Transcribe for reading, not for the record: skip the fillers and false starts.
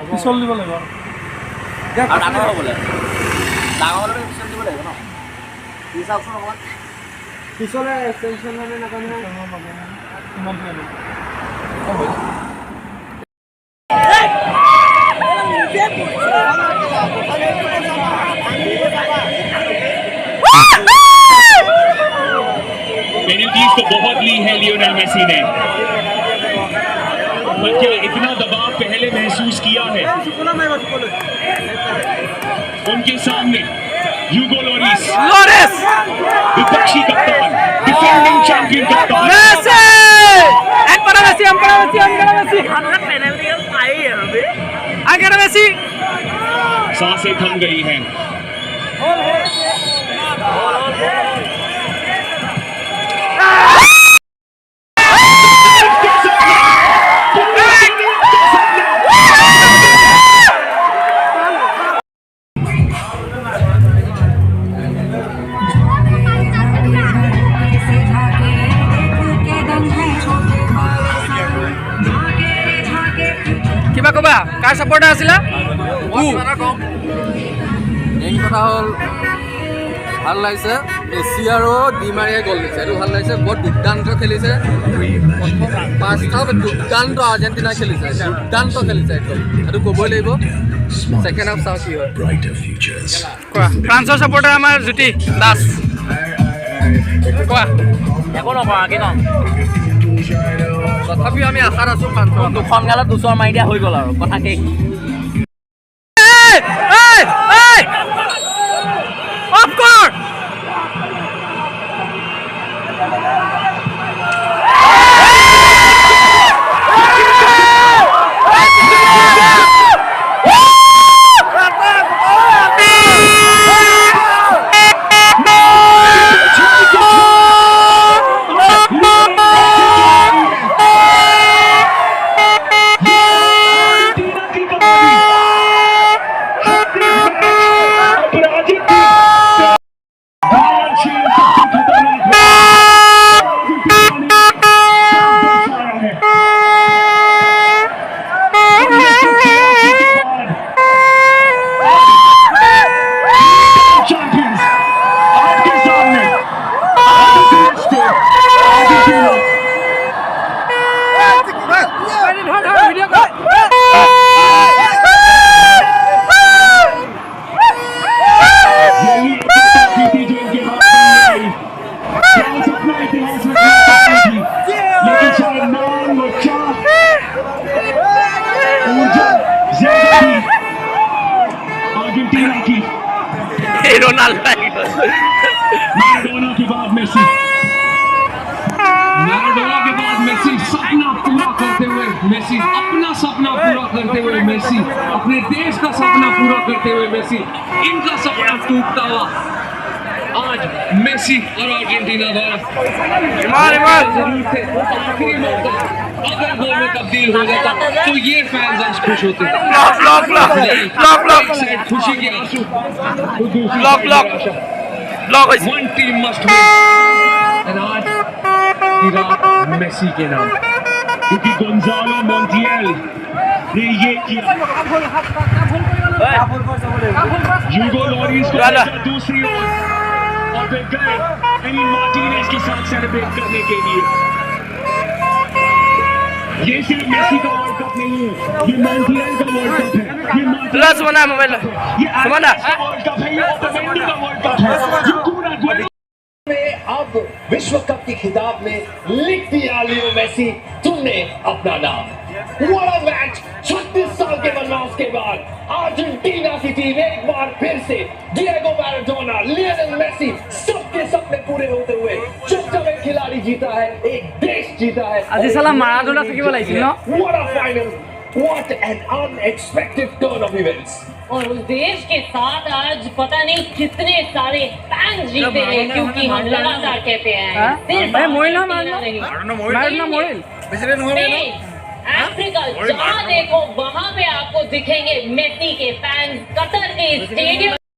পিছল দিব লাগিব ডাঙৰ হ'বলৈ পিছল দিব লাগিব ন কি চাওকচোন অকণমান পিছলে এক্সটেনশ্যন মানে নাজানো पेनल्टीज तो बहुत ली है लियोनेल मेसी ने, पर क्या इतना दबाव पहले महसूस किया है? उनके सामने ह्यूगो लोरिस विपक्षी कप्तान, डिफेंडिंग चैंपियन कप्तान मेसी मेसी सांसें थम गई हैं। কিবা কবা কাৰ সাপোৰ্টাৰ আছিলা মেইন কথা হ'ল ভাল লাগিছে মেছি আৰু ডিমাৰিয়াই গ'ল দিছে এইটো ভাল লাগিছে বৰ দুৰ্দান্ত খেলিছে পাঁচটা দুৰ্দান্ত আৰ্জেণ্টিনা খেলিছে দুৰ্দান্ত খেলিছে একদম এইটো ক'বই লাগিব ছেকেণ্ড হাফ চাওঁ কি হয় কোৱা ফ্ৰান্সৰ সাপোৰ্টাৰ আমাৰ জ্যোতি দাস কোৱা একো নকৰা কি ন তথাপিও আমি আশাত আছোঁ ফ্ৰান্সৰ দুখন গালত দুচৰ মাৰি দিয়া হৈ গ'ল আৰু কথা শেষ অফ কৰ मैराडोना के बाद मेसी सपना पूरा करते हुए मेसी अपना सपना पूरा करते हुए मेसी अपने देश का सपना पूरा करते हुए मेसी इनका सपना टूटता हुआ आज मेसी और अर्जेंटीना द्वारा जरूर थे आखिरी मौका अगर गोल में तब्दील हो जाता तो ये फैंस आज खुश होते खुशी के आंसू वन टीम मस्ट विन आज की रात मेसी के नाम क्योंकि गोंजालो मोंटिएल ने ये किया ह्यूगो लोरिस को दूसरी ओर और वे गए एनी मार्टिनेज के साथ सेलिब्रेट करने के लिए ये सिर्फ मेसी का वर्ल्ड कप नहीं है ये मोंटिएल का वर्ल्ड कप है ये मोबाइल वर्ल्ड कप है ये ओटोमेंडी का वर्ल्ड कप है जो पूरा में अब विश्व कप की खिताब में लिख दिया लियो मेसी तुमने अपना नाम What a match 36 साल के वनवास के बाद अर्जेंटीना की टीम एक बार फिर से डिएगो मैराडोना लियोनेल मेसी सबके सपने पूरे होते हुए जब एक खिलाड़ी जीता है एक देश जीता है আজি সালা মারাডোনা থাকিব লাগিছিল ন What a final What an unexpected turn of events और उस देश के साथ आज पता नहीं कितने सारे फैंस जीते हैं क्योंकि हम लगातार कहते हैं सिर्फ अफ्रीका जहाँ देखो वहाँ पे आपको दिखेंगे मेसी के फैंस कतर के स्टेडियम